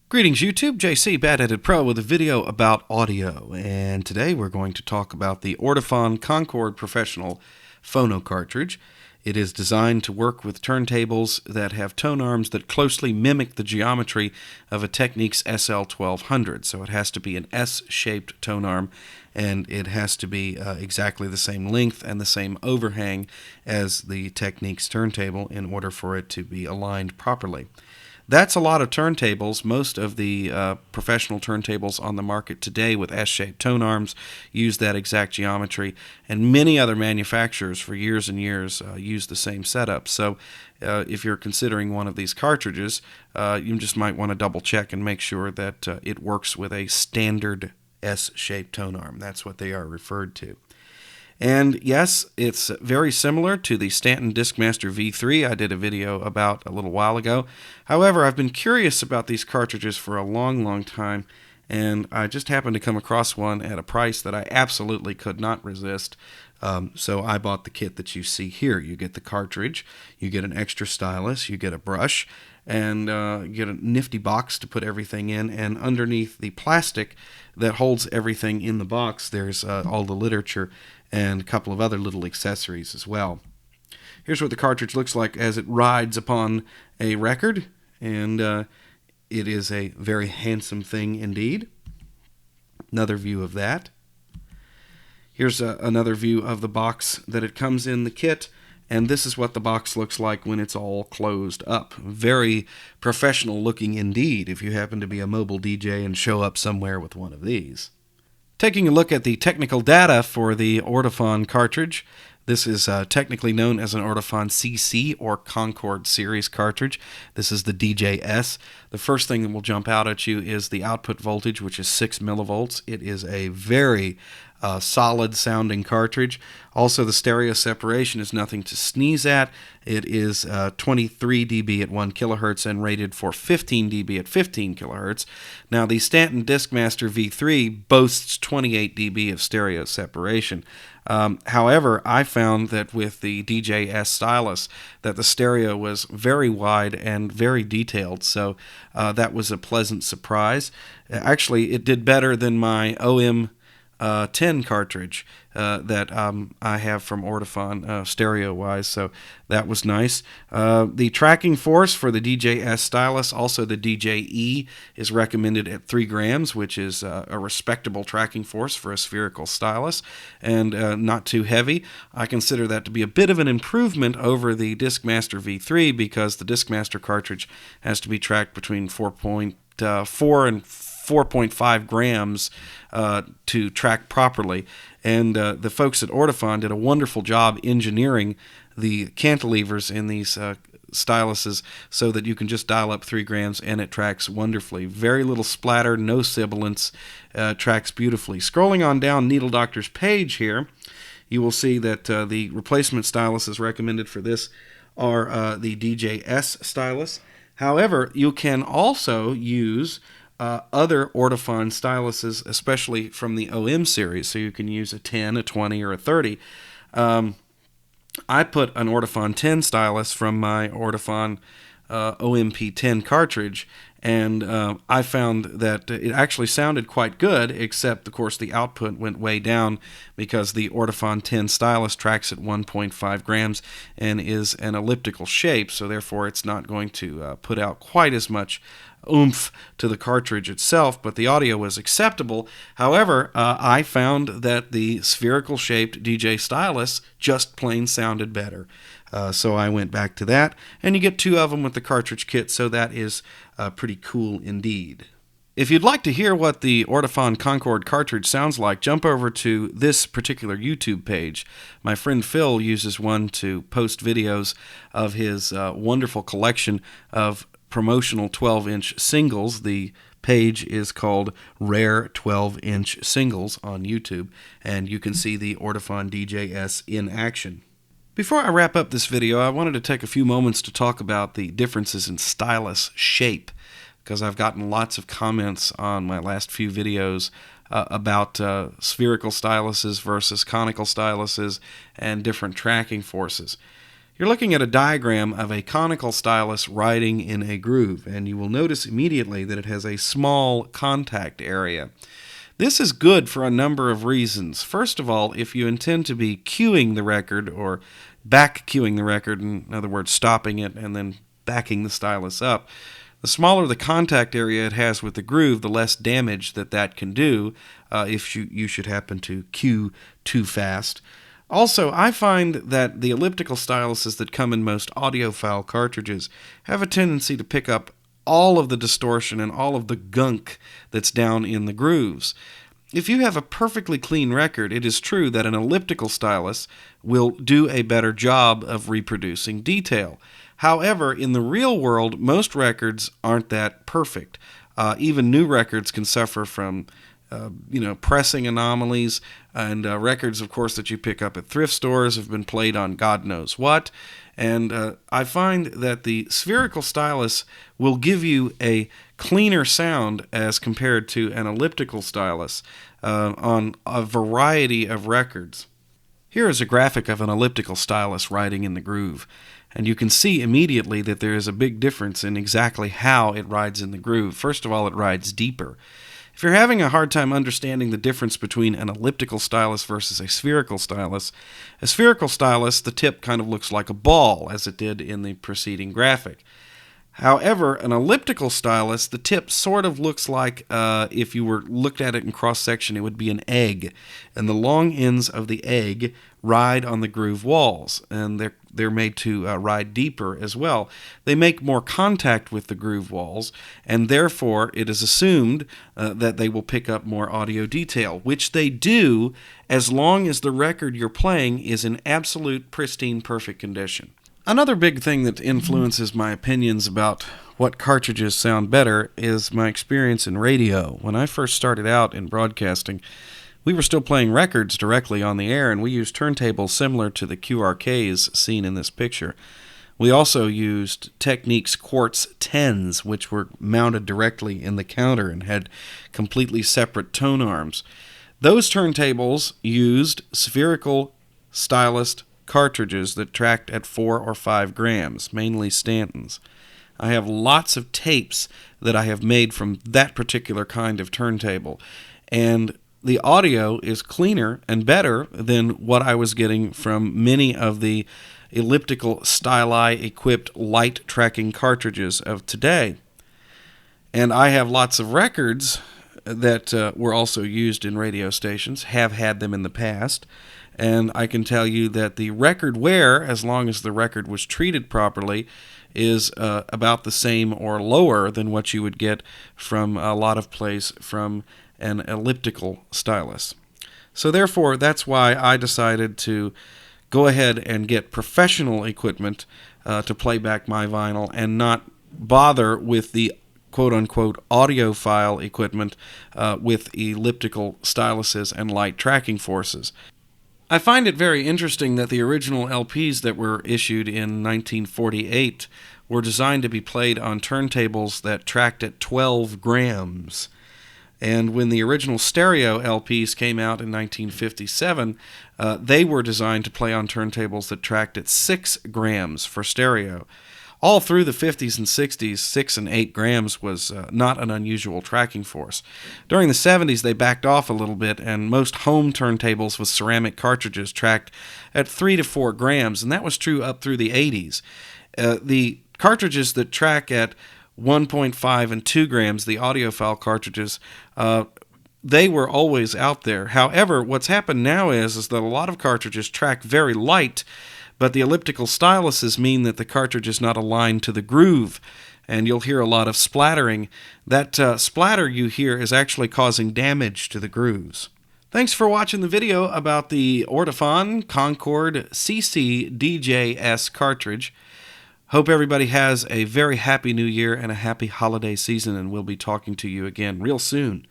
Greetings YouTube, JC Bad Headed Pro with a video about audio, and today we're going to talk about the Ortofon Concorde Professional Phono cartridge. It is designed to work with turntables that have tone arms that closely mimic the geometry of a Technics SL1200, so it has to be an S-shaped tone arm, and it has to be exactly the same length and the same overhang as the Technics turntable in order for it to be aligned properly. That's a lot of turntables. Most of the professional turntables on the market today with S-shaped tone arms use that exact geometry, and many other manufacturers for years and years use the same setup. So if you're considering one of these cartridges, you just might want to double check and make sure that it works with a standard S-shaped tone arm. That's what they are referred to. And yes, it's very similar to the Stanton Discmaster V3 I did a video about a little while ago. However, I've been curious about these cartridges for a long time, and I just happened to come across one at a price that I absolutely could not resist. So I bought the kit that you see here. You get the cartridge, you get an extra stylus, you get a brush, and you get a nifty box to put everything in, and underneath the plastic that holds everything in the box, there's all the literature and a couple of other little accessories as well. Here's what the cartridge looks like as it rides upon a record, and it is a very handsome thing indeed. Another view of that. Here's another view of the box that it comes in the kit, and this is what the box looks like when it's all closed up. Very professional looking indeed if you happen to be a mobile DJ and show up somewhere with one of these. Taking a look at the technical data for the Ortofon cartridge, this is technically known as an Ortofon CC or Concorde series cartridge. This is the DJS. The first thing that will jump out at you is the output voltage, which is 6 millivolts. It is a very solid sounding cartridge. Also, the stereo separation is nothing to sneeze at. It is 23 dB at 1 kilohertz and rated for 15 dB at 15 kilohertz. Now, the Stanton Discmaster V3 boasts 28 dB of stereo separation. However, I found that with the DJS stylus that the stereo was very wide and very detailed, so that was a pleasant surprise. Actually, it did better than my OM 10 cartridge that I have from Ortofon stereo-wise, so that was nice. The tracking force for the DJS stylus, also the DJE, is recommended at 3 grams, which is a respectable tracking force for a spherical stylus, and not too heavy. I consider that to be a bit of an improvement over the Discmaster V3 because the Discmaster cartridge has to be tracked between 4.4 and 4.5 grams to track properly, and the folks at Ortofon did a wonderful job engineering the cantilevers in these styluses so that you can just dial up 3 grams and it tracks wonderfully. Very little splatter, no sibilance, tracks beautifully. Scrolling on down Needle Doctor's page here, you will see that the replacement styluses recommended for this are the DJS stylus. However, you can also use other Ortofon styluses, especially from the OM series, so you can use a 10, a 20, or a 30. I put an Ortofon 10 stylus from my Ortofon OMP10 cartridge, and I found that it actually sounded quite good, except, of course, the output went way down because the Ortofon 10 stylus tracks at 1.5 grams and is an elliptical shape, so therefore it's not going to put out quite as much oomph to the cartridge itself, but the audio was acceptable. However, I found that the spherical shaped DJ stylus just plain sounded better. So I went back to that, and you get 2 of them with the cartridge kit, so that is pretty cool indeed. If you'd like to hear what the Ortofon Concorde cartridge sounds like, jump over to this particular YouTube page. My friend Phil uses one to post videos of his wonderful collection of promotional 12-inch singles. The page is called Rare 12-inch Singles on YouTube, and you can see the Ortofon DJS in action. Before I wrap up this video, I wanted to take a few moments to talk about the differences in stylus shape, because I've gotten lots of comments on my last few videos about spherical styluses versus conical styluses and different tracking forces. You're looking at a diagram of a conical stylus riding in a groove, and you will notice immediately that it has a small contact area. This is good for a number of reasons. First of all, if you intend to be cueing the record or back cueing the record, in other words, stopping it and then backing the stylus up, the smaller the contact area it has with the groove, the less damage that can do if you should happen to cue too fast. Also, I find that the elliptical styluses that come in most audiophile cartridges have a tendency to pick up all of the distortion and all of the gunk that's down in the grooves. If you have a perfectly clean record, it is true that an elliptical stylus will do a better job of reproducing detail. However, in the real world, most records aren't that perfect. Even new records can suffer from pressing anomalies, and records, of course, that you pick up at thrift stores have been played on God knows what. And I find that the spherical stylus will give you a cleaner sound as compared to an elliptical stylus on a variety of records. Here is a graphic of an elliptical stylus riding in the groove, and you can see immediately that there is a big difference in exactly how it rides in the groove. First of all, it rides deeper. If you're having a hard time understanding the difference between an elliptical stylus versus a spherical stylus, the tip kind of looks like a ball, as it did in the preceding graphic. However, an elliptical stylus, the tip sort of looks like, if you were looked at it in cross-section, it would be an egg. And the long ends of the egg ride on the groove walls, and they're made to ride deeper as well. They make more contact with the groove walls, and therefore it is assumed that they will pick up more audio detail, which they do as long as the record you're playing is in absolute, pristine, perfect condition. Another big thing that influences my opinions about what cartridges sound better is my experience in radio. When I first started out in broadcasting, we were still playing records directly on the air, and we used turntables similar to the QRKs seen in this picture. We also used Technique's Quartz 10s, which were mounted directly in the counter and had completely separate tone arms. Those turntables used spherical stylus cartridges that tracked at 4 or 5 grams, mainly Stantons. I have lots of tapes that I have made from that particular kind of turntable, and the audio is cleaner and better than what I was getting from many of the elliptical styli equipped light tracking cartridges of today. And I have lots of records that were also used in radio stations, have had them in the past, and I can tell you that the record wear, as long as the record was treated properly, is about the same or lower than what you would get from a lot of plays from an elliptical stylus. So therefore, that's why I decided to go ahead and get professional equipment to play back my vinyl and not bother with the quote-unquote audiophile equipment with elliptical styluses and light tracking forces. I find it very interesting that the original LPs that were issued in 1948 were designed to be played on turntables that tracked at 12 grams. And when the original stereo LPs came out in 1957, they were designed to play on turntables that tracked at 6 grams for stereo. All through the 50s and 60s, 6 and 8 grams was not an unusual tracking force. During the 70s, they backed off a little bit, and most home turntables with ceramic cartridges tracked at 3 to 4 grams, and that was true up through the 80s. The cartridges that track at 1.5 and 2 grams, the audiophile cartridges, they were always out there. However, what's happened now is that a lot of cartridges track very light, but the elliptical styluses mean that the cartridge is not aligned to the groove, and you'll hear a lot of splattering. That splatter you hear is actually causing damage to the grooves. Thanks for watching the video about the Ortofon Concorde CC DJS cartridge. Hope everybody has a very happy new year and a happy holiday season, and we'll be talking to you again real soon.